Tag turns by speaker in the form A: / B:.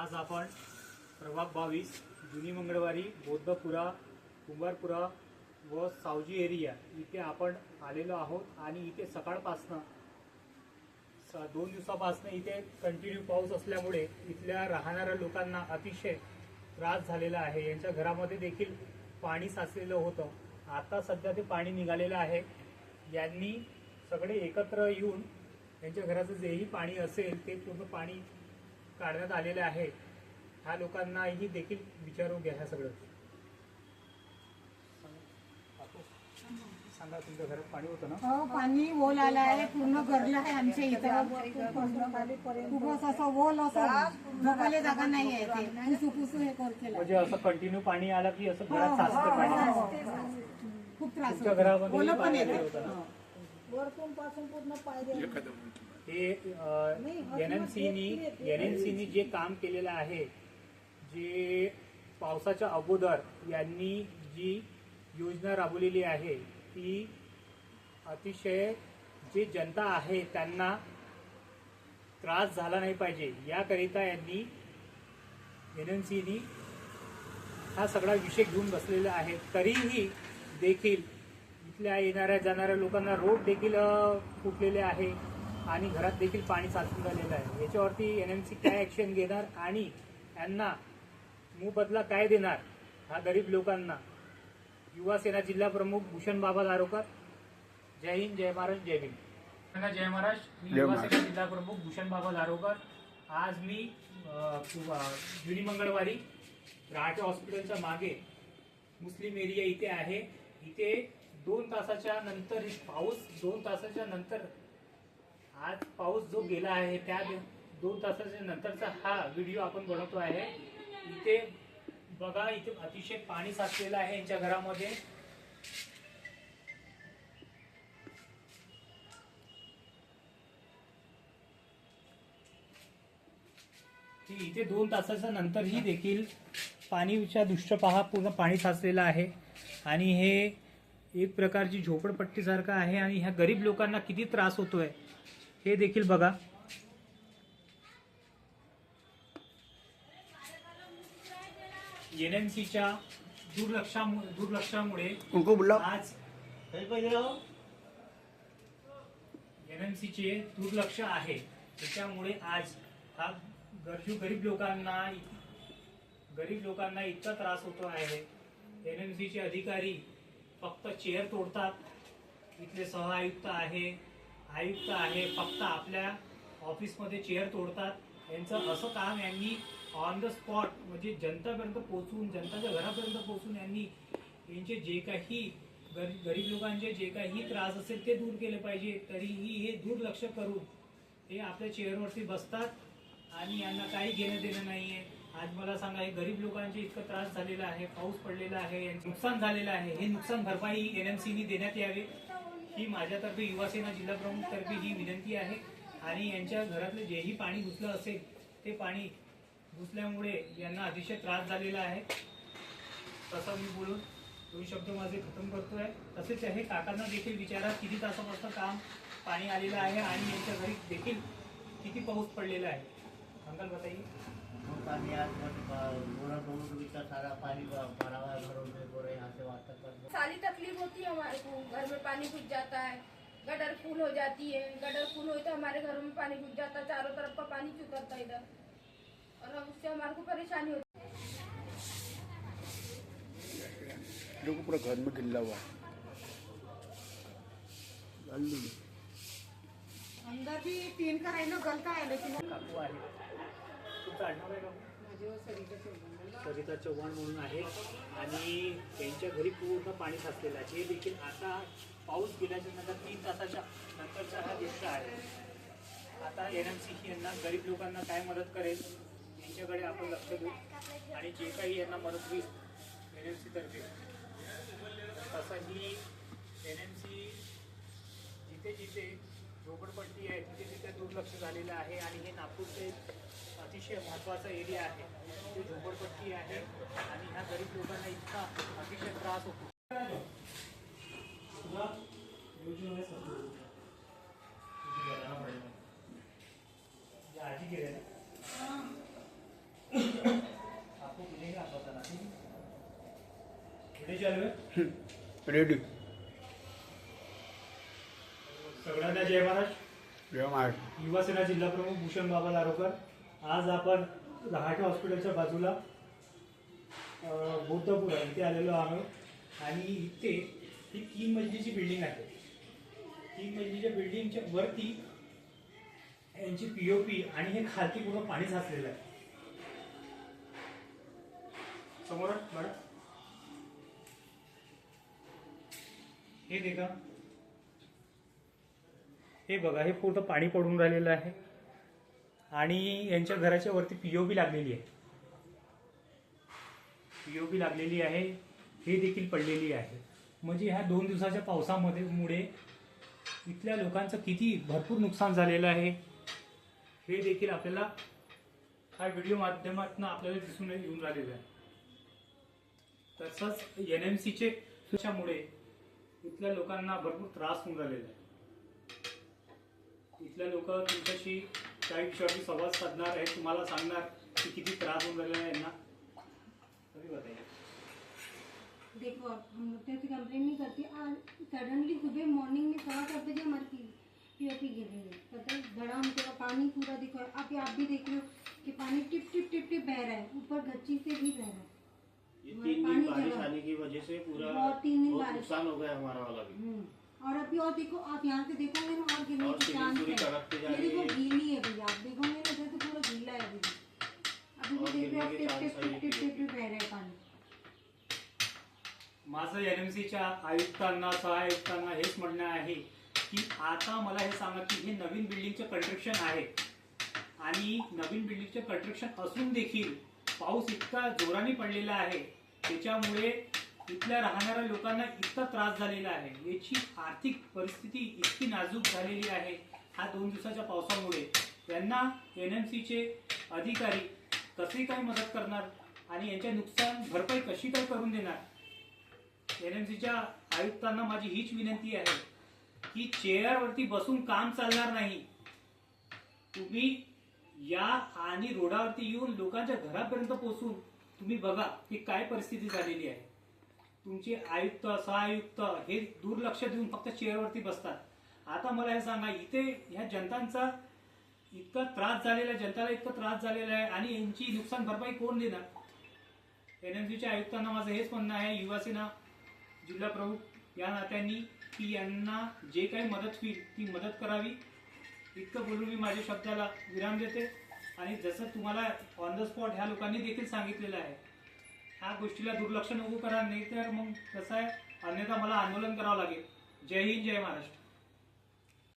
A: आज आपण प्रभाग 22 जुनी मंगळवारी बौद्धपुरा कुंभारपुरा व सावजी एरिया इथे आपण आलेलो आहोत आणि इथे सकाळपासनं 2 दिवसापासून इथे कंटिन्यू पाऊस असल्यामुळे इथल्या राहणाऱ्या लोकांना अतिशय त्रास झालेला आहे। यांच्या घरामध्ये देखील पाणी साचलेलं होतं। आता सध्या ते पाणी निघालेलं आहे। यांनी सगळे एकत्र येऊन यांच्या घराचं जेही पाणी असेल ते पूर्ण पाणी काढण्यात आलेले आहे। ह्या लोकांनाही देखील विचारून घ्या। ह्या सगळं सांगा, तुमच्या घरात पाणी होतं ना?
B: हो, पाणी ओल आलं आहे, पूर्ण गरलं आहे आमच्या इथं। खूपच असं ओल असं झोपायला जागा नाही आहे, ते पुसू हे केलं
A: म्हणजे असं कंटिन्यू पाणी आलं की असं घरात साचतं पाणी।
B: खूप त्रास
A: तुमच्या घरामध्ये
B: ओलं पण
A: पाणी
B: येतं।
A: होतं ना?
C: वरतून पासून पूर्ण पायऱ्या
A: हे एनएमसीनी जे काम केलेलं आहे, जे पावसाच्या अगोदर यांनी जी योजना राबवलेली आहे ती अतिशय जे जनता आहे त्यांना त्रास झाला नाही पाहिजे याकरिता यांनी एनएमसीनी हा सगळा विषय घेऊन बसलेला आहे। तरीही देखील इथल्या येणाऱ्या जाणाऱ्या लोकांना रोड देखील फुटलेले आहे आणि घरात देखील पाणी साचून राहिलेलं आहे। याच्यावरती एनएमसी काय ॲक्शन घेणार आणि यांना मोबदला काय देणार हा गरीब लोकांना। युवा सेना जिल्हा प्रमुख भूषण बाबा दारोकर। जय हिंद, जय महाराष्ट्र, जय भीम। जय महाराष्ट्र। मी युवा सेना जिल्हा प्रमुख भूषण बाबा दारोकर। आज मी जुनी मंगळवारी रहाटे हॉस्पिटलच्या मागे मुस्लिम एरिया इथे आहे। इथे 2 तासाच्या नंतर पाऊस 2 तासाच्या नंतर आज पाऊस जो गेला आहे त्या 2 तासाच्या नंतरचा हा व्हिडिओ आपण बनवतो आहे। इथे बघा, इथे अतिशय पाणी साचलेलं आहे यांच्या घरामध्ये। इथे 2 तासाच्या नंतरही देखील पाणीच्या दृश्य पहा, पूर्ण पाणी साचलेलं आहे आणि हे एक प्रकारची झोपडपट्टी सारखं आहे आणि ह्या गरीब लोकांना किती त्रास होतोय हे देखील बघा। एनएमसीच्या दुर्लक्षामुळे आज एनएमसीचे दुर्लक्ष आहे, त्याच्यामुळे आज हा गरीब लोकांना इतका त्रास होतो आहे। एनएमसीचे अधिकारी फक्त चेअर तोडतात। इथले सहआयुक्त आहे, आयुक्त आहे, फक्त आपल्या ऑफिसमध्ये चेअर तोडतात। यांचं असं काम यांनी ऑन द स्पॉट म्हणजे जनतापर्यंत पोहोचून, जनताच्या घरापर्यंत पोहोचून यांनी यांचे जे काही गरीब लोकांचे जे काही त्रास असेल ते दूर केले पाहिजे। तरीही हे दुर्लक्ष करून ते आपल्या चेअरवरती बसतात आणि यांना काही घेणं देणं नाहीये। आज मला सांगा, हे गरीब लोकांचे इतका त्रास झालेला आहे, पाऊस पडलेला आहे, नुकसान झालेलं आहे, हे नुकसान भरपाई एनएमसीनी देण्यात यावे ही माझ्यातर्फे युवा सेना जिल्हा प्रमुख तर्फे ही विनंती आहे। आणि यांच्या घरातले जेही पाणी घुसलं असेल ते पाणी घुसल्यामुळे यांना अतिशय त्रास झालेला आहे। तसं मी बोलून 2 शब्द माझे खतम करतोय। तसेच हे काकांना देखील विचारा किती तासापासून काम पाणी आलेलं आहे आणि यांच्या घरी देखील किती पाऊस पडलेला है। अंकल बताइए।
C: पानी आज पूरा का सारा पानी भरा हुआ है घरों में, पूरे यहाँ से वहाँ तक
D: सारी तकलीफ होती है हमारे को। घर में पानी घुस जाता है, गटर फुल हो जाती है, गटर फुल हुई तो हमारे घरों में पानी घुस जाता है, चारों तरफ का पानी चुकता है इधर, और उससे हमारे को परेशानी होती है।
E: देखो पूरा घर में गिल्ला हुआ
B: अंदर भी 3 का रहना गलता है, लेकिन
A: काकू आहे, तुमचं आडनाव आहे का? सरिता चव्हाण म्हणून आहे आणि त्यांच्या घरी पूर्ण पाणी साचलेलं आहे। हे देखील आता पाऊस गेल्याच्या नंतर 3 तासाच्या नंतरचा हा दृश्य आहे। आता एनएमसी यांना गरीब लोकांना काय मदत करेल यांच्याकडे आपण लक्ष देऊ आणि जे काही यांना मदत होईल एनएमसी तर्फे तसंही एनएमसी जिथे जिथे झोपडपट्टी आहे तिथे तिथे दुर्लक्ष झालेलं आहे आणि हे नागपूरचे अतिशय महत्त्वाचा एरिया आहे, ते झोपडपट्टी आहे आणि ह्या गरीब लोकांना इतका अतिशय त्रास होतो। आजी गेले चालू आहे?
E: रेडी.
A: सगळ्यांना जय महाराष्ट्र.
E: जेव्हा महाराष्ट्र.
A: युवासेना जिल्हा प्रमुख भूषण बाबा दारोकर. आज आपण रहाटे हॉस्पिटलच्या बाजूला बौद्धपुरा इथे आलेलो आहोत आणि इथे ही 3 मजलीची बिल्डिंग आहे. 3 मजलीच्या बिल्डिंगच्या वरती यांची पीओपी आणि हे खालती पूर्ण पाणी साचलेलं आहे. समोर बघा, हे देखा, हे बघा, हे पूर्ण पाणी पडून राहिलेलं आहे आणि यांच्या घराच्या वरती पीओपी लागलेली आहे. पीओपी लागलेली आहे, हे देखील पडलेली आहे. म्हणजे ह्या 2 दिवसाच्या पावसामुळे इथल्या लोकांचं किती भरपूर नुकसान झालेलं आहे हे देखील आपल्याला हा व्हिडिओ माध्यमातून आपल्याला दिसून येऊन राहिलेलं आहे. तसंच NMCचे त्याच्यामुळे इथल्या लोकांना भरपूर त्रास होऊन राहिलेला आहे. इथल्या लोक तुमच्याशी काही विषयावरती संवाद साधणार आहे, तुम्हाला सांगणार की किती त्रास होऊन राहिला आहे यांना. तरी बताइए.
B: देखो हम लोग तो कंप्लेन नहीं करती, आज सडनली सुबह मॉर्निंग में 7:15 बजे हमारी पीओपी गिर रही है. पता है धड़ाम तेरा पानी पूरा देखो, आप भी देख लो कि पानी टिप टिप टिप टिप बह रहा है, ऊपर गच्ची से भी बह रहा है.
C: ये 3 दिन बारिश आने की वजह से पूरा
B: और 3 दिन
C: बहुत
B: बारिश.
C: नुकसान हो गया हमारा वाला भी.
B: और अभी और देखो, आप यहाँ से देखोगे ना और गिरने
C: और
B: की
C: सीढ़ी
B: चांस
C: पूरी
B: है.
C: तड़पते जा
B: ये
C: रही
B: देखो
C: है.
B: गीली है भैया, आप देखोगे ना इधर तो पूरा गीला है अभी भी. अभी
C: और
B: भी देख रहे हो,
C: गिरने के
B: टिप टिप
C: चांस है
B: टिप टिप टिप टिप बह रहा है पानी.
A: माझं NMCच्या आयुक्तांना सहायुक्तांना हेच म्हणणं आहे की आता मला हे सांगा की हे नवीन बिल्डिंगचं कंस्ट्रक्शन आहे आणि नवीन बिल्डिंगचं कंस्ट्रक्शन असून देखील पाऊस इतका जोराने पडलेला आहे, त्याच्यामुळे इथल्या राहणाऱ्या लोकांना इतका त्रास झालेला आहे. याची आर्थिक परिस्थिती इतकी नाजूक झालेली आहे ह्या 2 दिवसाच्या पावसामुळे. त्यांना NMCचे अधिकारी कशी काय मदत करणार आणि यांच्या नुकसान भरपाई कशी काय करून देणार. NMCच्या आयुक्तांना माझी हीच विनंती आहे की चेअरवरती बसून काम चालणार नाही. तुम्ही या आणि रोडावरती येऊन लोकांच्या घरापर्यंत पोहोचून तुम्ही बघा की काय परिस्थिती झालेली आहे. तुमचे आयुक्त सहायुक्त हे दुर्लक्ष देऊन फक्त चेअरवरती बसतात. आता मला हे सांगा, इथे ह्या जनतांचा इतका त्रास झालेला आहे, जनताला इतका त्रास झालेला आहे आणि यांची नुकसान भरपाई कोण देणार. NMCच्या आयुक्तांना माझं हेच म्हणणं आहे, युवासेना जिल्हा प्रमुख या नात्यांनी की यांना जे काही मदत होईल ती मदत करावी. इतकं बोलून मी माझ्या शब्दाला विराम देते. आणि जसं तुम्हाला ऑन द स्पॉट ह्या लोकांनी देखील सांगितलेलं आहे, ह्या गोष्टीला दुर्लक्ष नको करा, नाही तर मग कसं आहे अन्यथा मला आंदोलन करावं लागेल. जय हिंद, जय महाराष्ट्र.